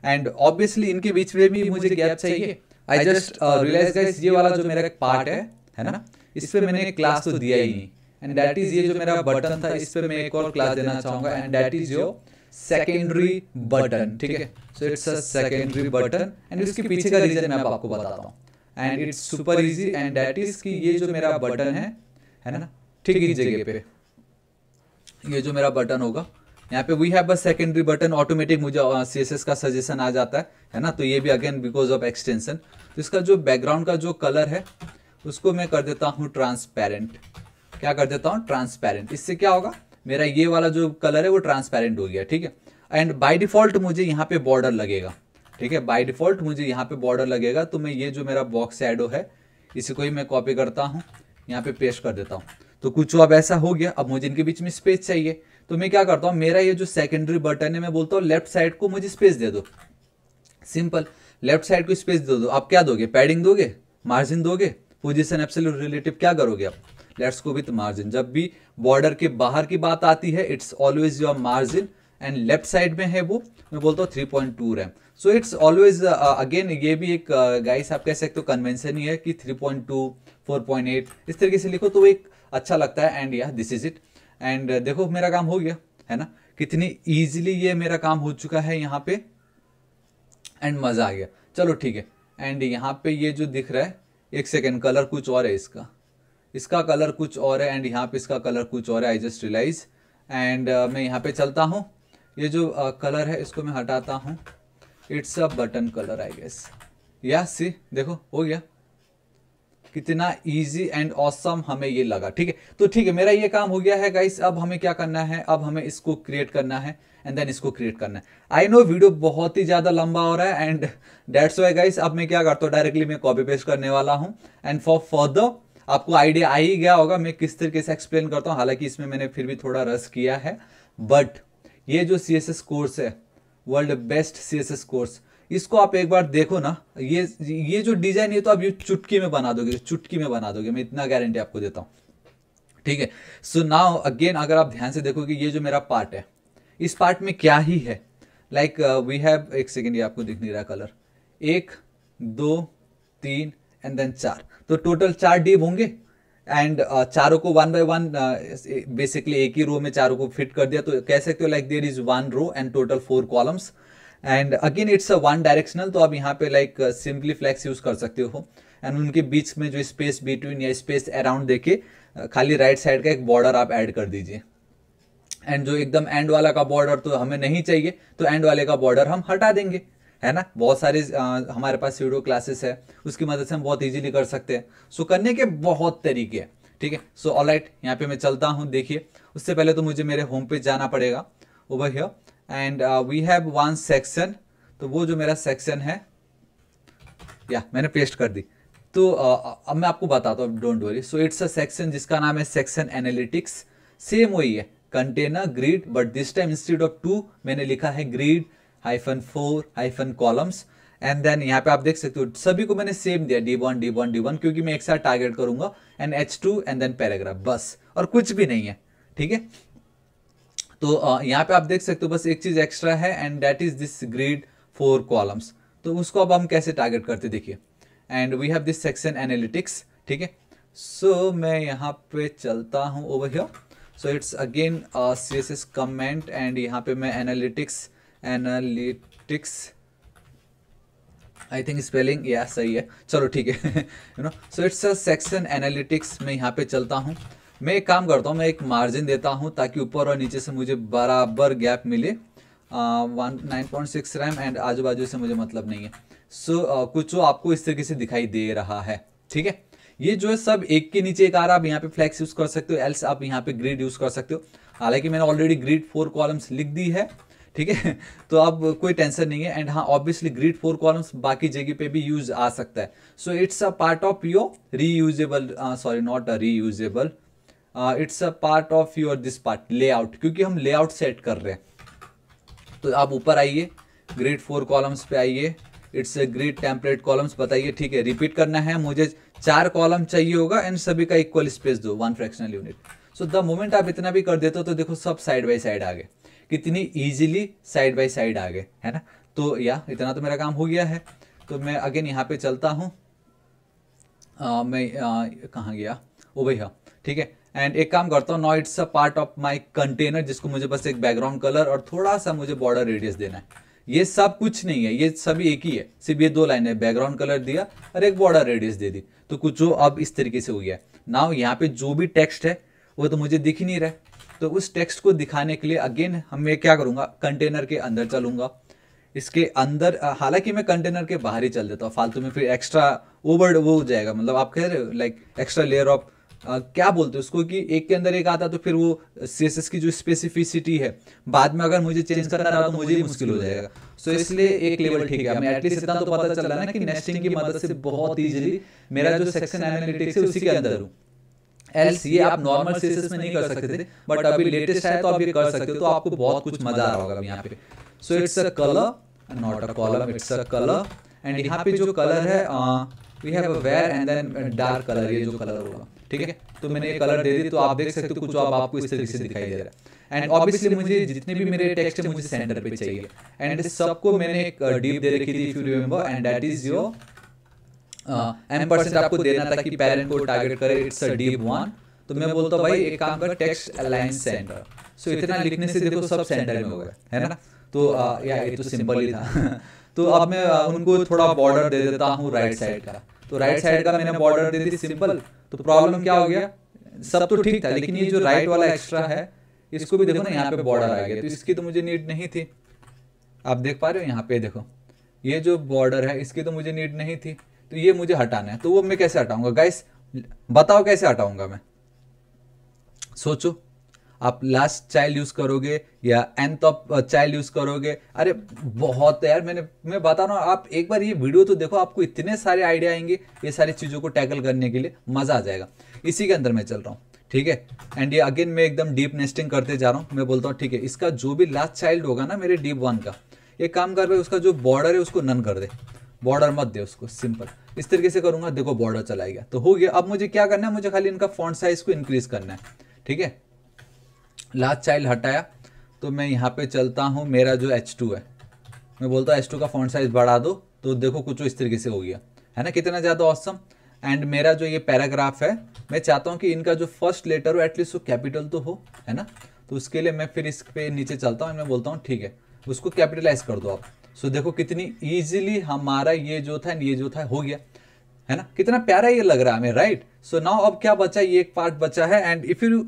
एंड ऑब्वियसली इनके बीच में भी मुझे गैप चाहिए। आई जस्ट रियलाइज गाइस ये वाला जो मेरा पार्ट है ना, इस पे मैंने क्लास तो दिया ही नहीं। एंड दैट इज ये जो मेरा बटन था, इस पे मैं एक और क्लास देना चाहूंगा, and that is your secondary button, ठीक है। So it's a secondary button, and इसके पीछे का रीजन मैं आपको बताता हूँ। And it's super easy, and that is कि ये जो मेरा बटन है ना, ठीक इस जगह पे ये जो मेरा बटन होगा, यहाँ पे we have a secondary button, automatic मुझे CSS का सजेशन आ जाता है ना। तो ये भी अगेन बिकॉज ऑफ एक्सटेंशन। तो इसका जो बैकग्राउंड का जो कलर है उसको मैं कर देता हूँ ट्रांसपेरेंट। क्या कर देता हूँ? ट्रांसपेरेंट। इससे क्या होगा, मेरा ये वाला जो कलर है वो ट्रांसपेरेंट हो गया, ठीक है। एंड बाय डिफॉल्ट मुझे यहाँ पे बॉर्डर लगेगा, ठीक है। बाय डिफॉल्ट मुझे यहाँ पे बॉर्डर लगेगा। तो मैं ये जो मेरा बॉक्स शैडो है इसी को ही मैं कॉपी करता हूँ, यहाँ पे पेस्ट कर देता हूँ। तो कुछ अब ऐसा हो गया। अब मुझे इनके बीच में स्पेस चाहिए, तो मैं क्या करता हूँ, मेरा ये जो सेकेंडरी बटन है मैं बोलता हूँ लेफ्ट साइड को मुझे स्पेस दे दो। सिंपल, लेफ्ट साइड को स्पेस दे दो। आप क्या दोगे? पैडिंग दोगे, मार्जिन दोगे, पोजीशन एब्सोल्यूट रिलेटिव क्या करोगे आप? Let's go with margin. जब भी बॉर्डर के बाहर की बात आती है it's always your margin, and left side में है वो मैं बोलता हूँ 3.2 RAM. So it's always again ये भी एक गाइस आप कह सकते हो कन्वेंशन ही है कि 3.2 4.8 इस तरीके से लिखो तो एक अच्छा लगता है। एंड या दिस इज इट। एंड देखो मेरा काम हो गया है ना, कितनी इजीली ये मेरा काम हो चुका है यहाँ पे, एंड मजा आ गया। चलो ठीक है। एंड यहाँ पे ये जो दिख रहा है, एक सेकेंड, कलर कुछ और है इसका कलर कुछ और है, एंड यहाँ पे इसका कलर कुछ और है, आई जस्ट रियलाइज। एंड मैं यहाँ पे चलता हूँ, ये जो कलर है इसको मैं हटाता हूँ, it's a button colour I guess. या सी देखो हो गया, कितना इजी एंड ऑसम हमें ये लगा। ठीक है, तो ठीक है, मेरा ये काम हो गया है गाइस। अब हमें क्या करना है, अब हमें इसको क्रिएट करना है एंड देन इसको क्रिएट करना है। आई नो वीडियो बहुत ही ज्यादा लंबा हो रहा है एंड दैट्स व्हाई गाइस अब मैं क्या करता हूँ, डायरेक्टली मैं कॉपी पेस्ट करने वाला हूँ। एंड फॉर फर्दर आपको आइडिया आ ही गया होगा मैं किस तरीके से एक्सप्लेन करता हूँ, हालांकि इसमें मैंने फिर भी थोड़ा रस किया है। बट ये जो CSS कोर्स है, वर्ल्ड बेस्ट CSS कोर्स, इसको आप एक बार देखो ना, ये जो डिजाइन है तो आप ये चुटकी में बना दोगे, मैं इतना गारंटी आपको देता हूँ। ठीक है, सो नाउ अगेन अगर आप ध्यान से देखोगे ये जो मेरा पार्ट है, इस पार्ट में क्या ही है, लाइक वी हैव, एक सेकेंड ये आपको दिख नहीं रहा कलर, 1 2 3 एंड देन 4, तो टोटल 4 डिव होंगे। एंड चारों को 1 बाय 1 बेसिकली एक ही रो में चारों को फिट कर दिया, तो कह सकते हो like there is 1 row and total 4 columns. And again it's a 1 directional, तो आप यहाँ पे लाइक सिंपली फ्लेक्स यूज कर सकते हो। एंड उनके बीच में जो स्पेस बिटवीन या स्पेस अराउंड देके खाली राइट साइड का एक बॉर्डर आप ऐड कर दीजिए। एंड जो एकदम एंड वाला का बॉर्डर तो हमें नहीं चाहिए, तो एंड वाले का बॉर्डर हम हटा देंगे, है ना। बहुत सारे हमारे पास वीडियो क्लासेस है, उसकी मदद से हम बहुत इजीली कर सकते हैं। सो करने के बहुत तरीके हैं। ठीक है, सो ऑलराइट, यहाँ पे मैं चलता हूँ। देखिए उससे पहले तो मुझे मेरे होम पेज जाना पड़ेगा, over here, and we have 1 section. तो वो जो मेरा सेक्शन है, या मैंने पेस्ट कर दी, तो अब मैं आपको बताता हूँ, don't worry. So it's a section जिसका नाम है सेक्शन एनालिटिक्स। सेम वही है, container grid, but this time instead of 2 मैंने लिखा है ग्रिड -4 कॉलम्स। एंड देन यहाँ पे आप देख सकते हो सभी को मैंने सेम दिया, D1 क्योंकि मैं एक साथ टारगेट करूंगा, and H2 and then paragraph, बस, और कुछ भी नहीं है। ठीक है, तो यहाँ पे आप देख सकते हो बस एक चीज एक्स्ट्रा है, and that is this grid 4 columns. तो उसको अब हम कैसे टारगेट करते देखिए, and we have this section analytics. ठीक है, सो मैं यहाँ पे चलता हूँ over here. So it's again CSS comment, and यहाँ पे मैं एनालिटिक्स आई थिंक स्पेलिंग या सही है, चलो ठीक है, you know. So it's a section analytics. मैं यहाँ पे चलता हूँ, मैं एक काम करता हूँ, मैं एक मार्जिन देता हूँ ताकि ऊपर और नीचे से मुझे बराबर गैप मिले। 9.6 रैम, एंड आजू बाजू से मुझे मतलब नहीं है। सो कुछ जो आपको इस तरीके से दिखाई दे रहा है। ठीक है, ये जो है सब एक के नीचे एक आ रहा, आप यहाँ पे फ्लेक्स यूज कर सकते हो, एल्स आप यहाँ पे ग्रिड यूज कर सकते हो। हालांकि मैंने ऑलरेडी ग्रिड 4 कॉलम्स लिख दी है। ठीक है, तो अब कोई टेंशन नहीं है। एंड हाँ, ऑब्वियसली ग्रिड 4 कॉलम्स बाकी जगह पे भी यूज आ सकता है। So it's a part of your reusable, sorry not a reusable, it's a part of your this part layout, क्योंकि हम लेआउट सेट कर रहे हैं। तो आप ऊपर आइए, ग्रिड 4 कॉलम्स पे आइए, it's a grid template columns, बताइए। ठीक है, रिपीट करना है मुझे, 4 कॉलम चाहिए होगा, एंड सभी का इक्वल स्पेस दो, 1 fractional unit. So the moment आप इतना भी कर देते हो तो देखो सब साइड बाय साइड आ गए, कितनी इजीली साइड बाय साइड आ गए, है ना। तो या इतना तो मेरा काम हो गया है। तो मैं अगेन यहाँ पे चलता हूँ, मैं कहाँ गया, ओ भैया। ठीक है, एंड एक काम करता हूँ, now it's a part of my container, जिसको मुझे बस एक बैकग्राउंड कलर और थोड़ा सा मुझे बॉर्डर रेडियस देना है। ये सब कुछ नहीं है, ये सभी एक ही है, सिर्फ ये 2 लाइन है, बैकग्राउंड कलर दिया और एक बॉर्डर रेडियस दे दी, तो कुछ जो अब इस तरीके से हो गया। नाउ यहाँ पे जो भी टेक्स्ट है वो तो मुझे दिख ही नहीं रहा है, तो उस टेक्स्ट को दिखाने के लिए अगेन मैं क्या करूंगा, कंटेनर के अंदर चलूंगा। इसके अंदर, हालांकि मैं कंटेनर के बाहर ही चल देता हूँ, फालतू में फिर एक्स्ट्रा ओवर वो हो जाएगा, मतलब आप कह रहे हो लाइक एक्स्ट्रा लेयर ऑफ क्या बोलते हैं उसको, कि एक के अंदर एक आता तो फिर वो CSS की जो स्पेसिफिसिटी है बाद में अगर मुझे चेंज करना रहा तो मुझे ही मुश्किल हो जाएगा। सो इसलिए एक लेवल ठीक है, हमें एटलीस्ट इतना तो पता चल रहा है ना कि नेस्टिंग की मदद से बहुत इजीली मेरा जो सेक्शन एनालिटिक्स है उसी के अंदर हूँ। एल्स ये आप नॉर्मल CSS में नहीं कर सकते थे, बट अभी लेटेस्ट है तो आप ये कर सकते हो, तो आपको बहुत कुछ मजा आ रहा होगा यहाँ पे। So it's a colour, not a column, it's a colour. And यहाँ पे जो कलर है we have a where and then dark colour, ये जो कलर होगा। ठीक है। तो मैंने ये कलर दे दी, तो आप देख सकते हो कुछ अब आपको इस तरीके से दिखाई दे रहा है। एंड ऑब्वियसली मुझे जितने भी मेरे टेक्स्ट है मुझे सेंटर पे चाहिए, एंड सबको मैंने एक डीप दे रखी थी if you remember, and that is your M% आपको देना था कि पेरेंट को टारगेट करे, इट्स अ डीप 1। तो मैं बोलता हूँ भाई एक काम कर, टेक्स्ट अलाइन सेंटर। सो इतना लिखने से देखो सब सेंटर में हो गया, है ना। तो यार ये तो सिंपल ही था। तो अब मैं उनको थोड़ा बॉर्डर दे देता हूँ राइट साइड का। तो राइट साइड का मैंने बॉर्डर दे दी सिंपल। तो प्रॉब्लम क्या हो गया, सब तो ठीक था, लेकिन ये जो राइट वाला एक्स्ट्रा है इसको भी देखो ना, यहाँ पे बॉर्डर आ गया, तो इसकी तो मुझे नीड नहीं थी। आप देख पा रहे हो यहाँ पे देखो, ये जो बॉर्डर है इसकी तो मुझे नीड नहीं थी, तो ये मुझे हटाना है। तो वो मैं कैसे हटाऊंगा गाइस, बताओ कैसे हटाऊंगा मैं, सोचो। आप लास्ट चाइल्ड यूज करोगे या nth चाइल्ड यूज करोगे? अरे बहुत है यार, मैं बता रहा हूँ, आप एक बार ये वीडियो तो देखो, आपको इतने सारे आइडिया आएंगे ये सारी चीजों को टैकल करने के लिए, मजा आ जाएगा। इसी के अंदर मैं चल रहा हूँ, ठीक है। एंड ये अगेन मैं एकदम डीप नेस्टिंग करते जा रहा हूँ। मैं बोलता हूँ ठीक है, इसका जो भी लास्ट चाइल्ड होगा ना मेरे डीप 1 का, एक काम कर भाई उसका जो बॉर्डर है उसको नन कर दे, बॉर्डर मत दे उसको, सिंपल इस तरीके से करूंगा, देखो बॉर्डर चला गया। तो हो गया। अब मुझे क्या करना है, मुझे खाली इनका फॉन्ट साइज को इंक्रीज करना है, ठीक है। लास्ट चाइल्ड हटाया, तो मैं यहाँ पे चलता हूँ, मेरा जो H2 है, मैं बोलता हूँ H2 का फॉन्ट साइज बढ़ा दो, तो देखो कुछ इस तरीके से हो गया, है ना, कितना ज़्यादा ऑसम। एंड मेरा जो ये पैराग्राफ है, मैं चाहता हूँ कि इनका जो फर्स्ट लेटर हो एटलीस्ट वो कैपिटल तो हो, है ना। तो उसके लिए मैं फिर इस पे नीचे चलता हूँ, मैं बोलता हूँ ठीक है उसको कैपिटलाइज कर दो आप। सो देखो कितनी ईजिली हमारा ये जो था हो गया, है ना, कितना प्यारा ये लग रहा है हमें, राइट। सो नाउ अब क्या बचा, ये एक पार्ट बचा है, and if you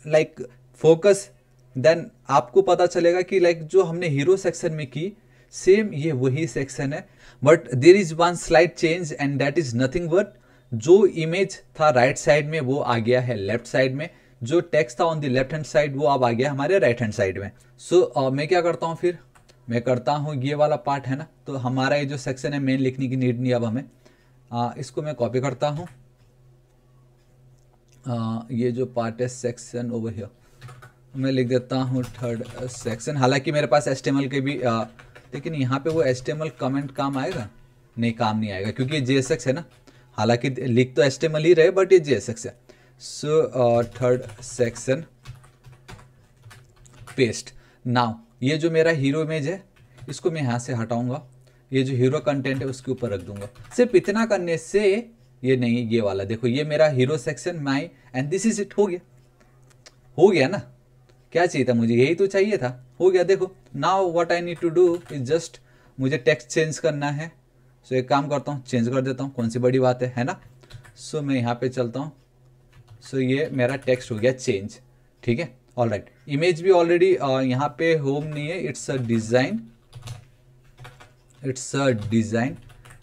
like focus, then आपको पता चलेगा कि लाइक जो हमने हीरो सेक्शन में की सेम ये वही सेक्शन है, but there is one slight change, and that is nothing but जो इमेज था राइट साइड में वो आ गया है लेफ्ट साइड में, जो टेक्स्ट था on the left hand side वो अब आ गया हमारे राइट हैंड साइड में। सो मैं क्या करता हूँ फिर, मैं करता हूँ ये वाला पार्ट है ना, तो हमारा ये जो सेक्शन है मेन लिखने की नीड नहीं अब हमें, इसको मैं कॉपी करता हूँ। ये जो पार्ट है सेक्शन ओवर हियर, मैं लिख देता हूँ थर्ड सेक्शन। हालांकि मेरे पास HTML के भी लेकिन यहाँ पे वो HTML कमेंट काम आएगा? नहीं, काम नहीं आएगा क्योंकि ये JSX है ना। हालांकि लिख तो HTML ही रहे बट ये JSX है। So third section paste. Now ये जो मेरा हीरो इमेज है इसको मैं यहाँ से हटाऊंगा, ये जो हीरो कंटेंट है उसके ऊपर रख दूंगा। सिर्फ इतना करने से, ये नहीं ये वाला देखो, ये मेरा hero section my and this is it, हो गया ना। क्या चाहिए था मुझे, यही तो चाहिए था, हो गया। देखो now what I need to do is just मुझे टेक्स्ट चेंज करना है। सो एक काम करता हूँ, चेंज कर देता हूँ, कौन सी बड़ी बात है ना। सो मैं यहाँ पे चलता हूँ। सो ये मेरा टेक्स्ट हो गया चेंज, ठीक है। ऑलराइट, इमेज भी ऑलरेडी यहाँ पे होम नहीं है, इट्स अ डिजाइन,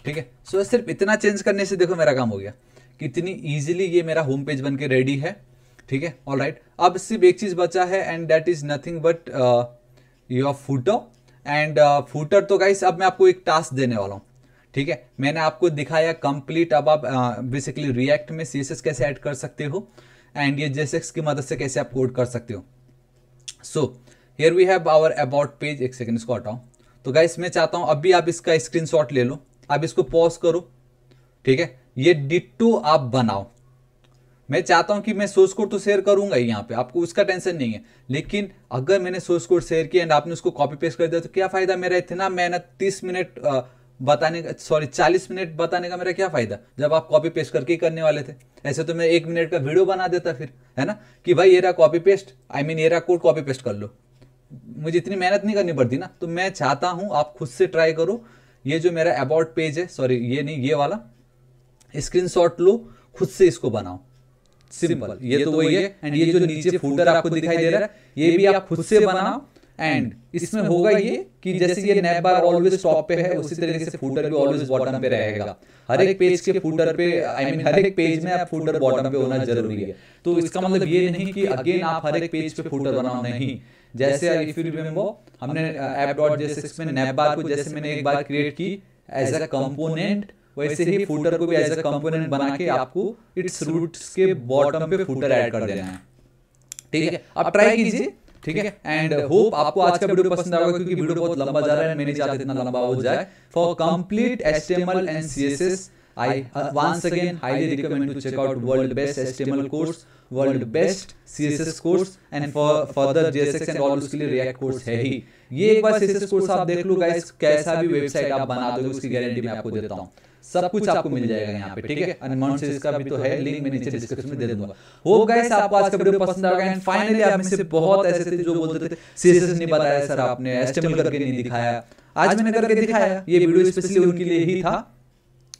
ठीक है। सो सिर्फ इतना चेंज करने से देखो मेरा काम हो गया, कितनी इजीली ये मेरा होम पेज बन के रेडी है, ठीक है। ऑलराइट, अब सिर्फ एक चीज बचा है and that is nothing but your footer. And footer तो गाइस अब मैं आपको एक टास्क देने वाला हूँ, ठीक है। मैंने आपको दिखाया कंप्लीट, अब आप बेसिकली रिएक्ट में CSS कैसे ऐड कर सकते हो एंड ये JSX की मदद से कैसे आप कोड कर सकते हो। So here we have our about page. एक सेकंड इसको हटाओ। तो गाइस मैं चाहता हूं अभी आप इसका स्क्रीनशॉट ले लो, आप इसको पॉज करो, ठीक है। ये डिट्टो आप बनाओ। मैं चाहता हूं कि मैं सोर्स कोड तो शेयर करूंगा ही यहाँ पे, आपको उसका टेंशन नहीं है, लेकिन अगर मैंने सोर्स कोड शेयर किया एंड आपने उसको कॉपी पेस्ट कर दिया तो क्या फायदा मेरा इतना मेहनत 30 मिनट बताने का, सॉरी 40 मिनट बताने का मेरा क्या फायदा जब आप कॉपी पेस्ट करके ही करने वाले थे। ऐसे तो मैं 1 मिनट का वीडियो बना देता फिर, है ना, कि भाई ये रहा कॉपी पेस्ट, ये रहा कोड कॉपी पेस्ट कर लो, मुझे इतनी मेहनत नहीं करनी पड़ती ना। तो मैं चाहता हूं आप खुद से ट्राई करो। ये जो मेरा अबाउट पेज है, सॉरी ये नहीं, ये वाला स्क्रीनशॉट लो, खुद से इसको बनाओ, सिंपल। ये तो वही है। एंड ये जो नीचे फूटर आपको दिखाई दे रहा है ये भी आप खुद से बनाओ। एंड इसमें होगा ये कि जैसे ये नैप बार ऑलवेज टॉप पे है उसी तरीके से फूटर भी ऑलवेज बॉटम पे रहेगा। हर एक पेज के फूटर पे, हर एक पेज में आप फूटर बॉटम पे होना जरूरी है। तो इसका मतलब ये नहीं कि अगेन आप हर एक पेज पे फूटर बनाओ, नहीं। जैसे इफ यू रिमेंबर हमने app.jsx में नैप बार को जैसे मैंने एक बार क्रिएट की एज अ कंपोनेंट, वैसे ही फूटर को भी एज अ कंपोनेंट बना के आपको इट्स रूट्स के बॉटम पे फूटर ऐड कर देना है, ठीक है। आप ट्राई कीजिए, ठीक है। एंड होप आपको आज का वीडियो पसंद आएगा क्योंकि वीडियो बहुत लंबा जा रहा है, मैं नहीं चाहता इतना लंबा हो जाए। For complete HTML and CSS I once again highly recommend to check out world best HTML course, world best CSS course and for further JSX and all उसके लिए React course है ही। ये एक बार CSS course आप देख लो guys, कैसा भी website आप बना दोगे उसकी गारंटी मैं आपको देता हूँ। सब कुछ आपको मिल जाएगा यहाँ पे, ठीक है। अनमाउंट से इसका भी तो है, लिंक मैं नीचे डिस्क्रिप्शन में दे दूंगा। होप गाइस आपको आज का वीडियो पसंद आएगा। एंड फाइनली आप में से बहुत ऐसे थे जो बोलते थे CSS नहीं बताया सर आपने, HTML करके नहीं दिखाया। आज मैंने करके दिखाया, ये वीडियो स्पेशली उनके लिए ही था।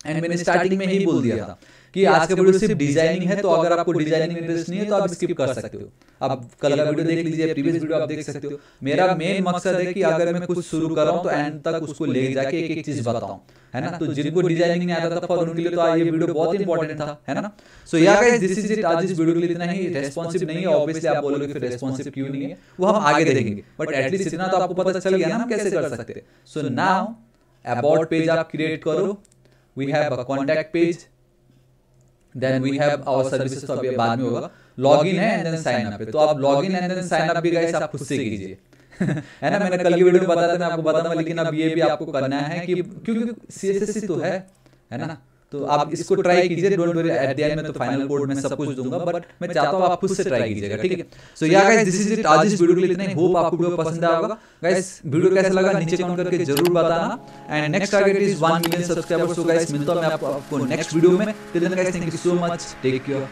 एंड मैंने स्टार्टिंग में ही बोल दिया था कि आज का वीडियो सिर्फ डिजाइनिंग है, तो अगर आपको डिजाइनिंग में इंटरेस्ट नहीं है तो आप स्किप कर सकते हो। अब कल का वीडियो देख लीजिए, प्रीवियस वीडियो आप देख सकते हो। मेरा मेन मकसद है कि अगर मैं कुछ शुरू कर रहा हूं तो एंड तक उसको ले जाके एक एक चीज बताऊं, है ना। तो जिनको डिजाइनिंग नहीं आता था फॉर उनके लिए तो ये वीडियो बहुत इंपॉर्टेंट था, है ना। सो या गाइस दिस इज इट, आज इस वीडियो के लिए इतना ही। रेस्पॉन्सिव नहीं है, ऑब्वियसली आप बोलोगे फिर रेस्पॉन्सिव क्यों नहीं है, वो हम आगे देखेंगे, बट एटलीस्ट इतना तो आपको पता चल गया ना हम कैसे कर सकते हैं। सो नाउ अबाउट पेज आप क्रिएट करो, we have a contact page, then we have our services, तो अभी बाद में होगा। लॉगिन है एंड देन साइन अप है, तो आप login and then sign up भी गाइस आप खुद से कीजिए है ना। मैंने कल की वीडियो में बताया था, मैं आपको बताऊंगा, लेकिन अब ये भी आपको करना है कि क्योंकि CSS तो है ना। तो आप इसको ट्राई कीजिए, don't worry, at the end में तो फाइनल कोड में सब कुछ दूंगा, बट मैं चाहता हूं आप खुद से ट्राई कीजिएगा, ठीक है। सो या गाइस दिस इज इट, आज इस वीडियो के लिए इतना ही। होप आपको वीडियो पसंद आया होगा। गाइस वीडियो कैसा लगा नीचे कमेंट करके जरूर बताना। And next target is 1 million subscribers. So guys मिलता हूं मैं आपको नेक्स्ट वीडियो में। Till then guys, thank you so much, take care.